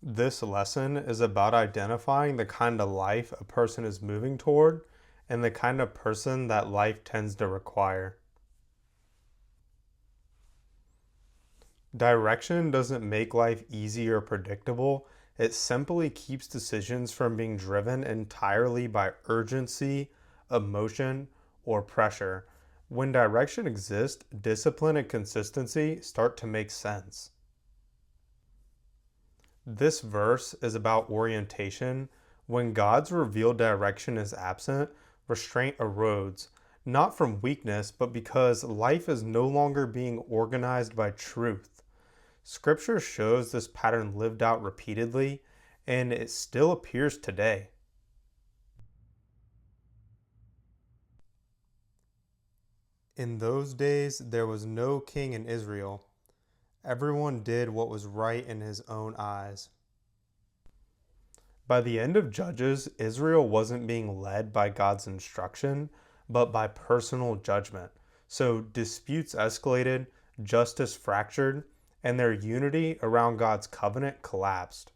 This lesson is about identifying the kind of life a person is moving toward and the kind of person that life tends to require. Direction doesn't make life easy or predictable, it simply keeps decisions from being driven entirely by urgency, emotion, or pressure. When direction exists, discipline and consistency start to make sense. This verse is about orientation. When God's revealed direction is absent, restraint erodes, not from weakness, but because life is no longer being organized by truth. Scripture shows this pattern lived out repeatedly, and it still appears today. In those days, there was no king in Israel. Everyone did what was right in his own eyes. By the end of Judges, Israel wasn't being led by God's instruction, but by personal judgment. So disputes escalated, justice fractured, and their unity around God's covenant collapsed.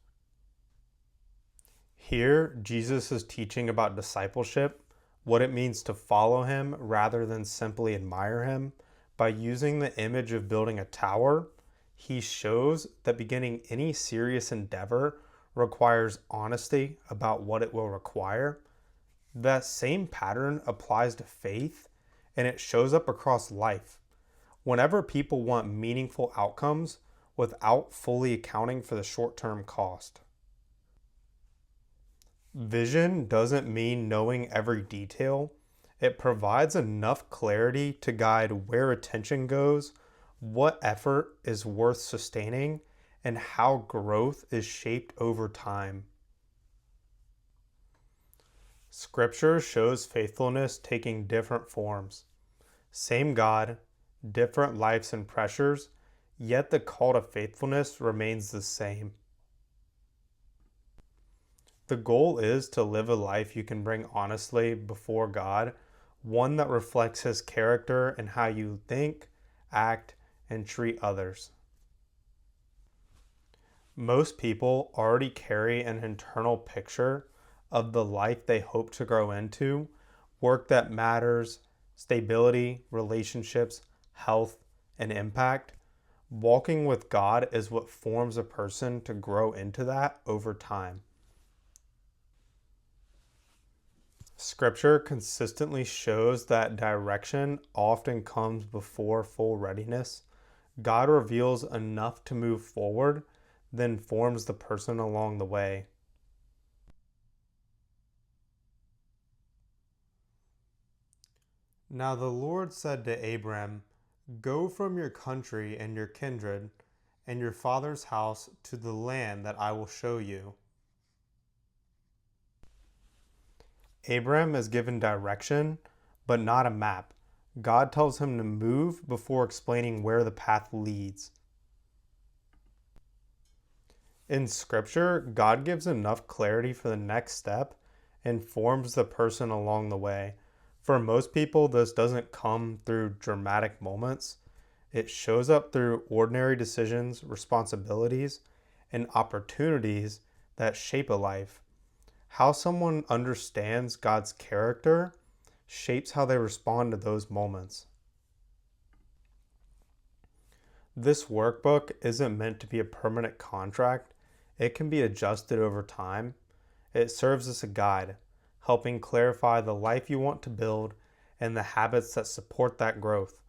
Here, Jesus is teaching about discipleship, what it means to follow him rather than simply admire him. By using the image of building a tower, he shows that beginning any serious endeavor requires honesty about what it will require. That same pattern applies to faith, and it shows up across life. Whenever people want meaningful outcomes without fully accounting for the short term cost. Vision doesn't mean knowing every detail. It provides enough clarity to guide where attention goes, what effort is worth sustaining, and how growth is shaped over time. Scripture shows faithfulness taking different forms. Same God, different lives and pressures, yet the call to faithfulness remains the same. The goal is to live a life you can bring honestly before God, one that reflects His character and how you think, act, and treat others. Most people already carry an internal picture of the life they hope to grow into, work that matters, stability, relationships, health, and impact. Walking with God is what forms a person to grow into that over time. Scripture consistently shows that direction often comes before full readiness. God reveals enough to move forward, then forms the person along the way. Now the Lord said to Abram, "Go from your country and your kindred and your father's house to the land that I will show you." Abram is given direction, but not a map. God tells him to move before explaining where the path leads. In Scripture, God gives enough clarity for the next step and forms the person along the way. For most people, this doesn't come through dramatic moments. It shows up through ordinary decisions, responsibilities, and opportunities that shape a life. How someone understands God's character shapes how they respond to those moments. This workbook isn't meant to be a permanent contract, it can be adjusted over time. It serves as a guide, helping clarify the life you want to build and the habits that support that growth.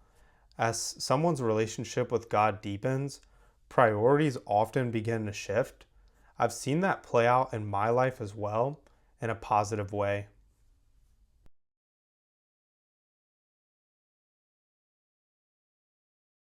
As someone's relationship with God deepens, priorities often begin to shift. I've seen that play out in my life as well in a positive way.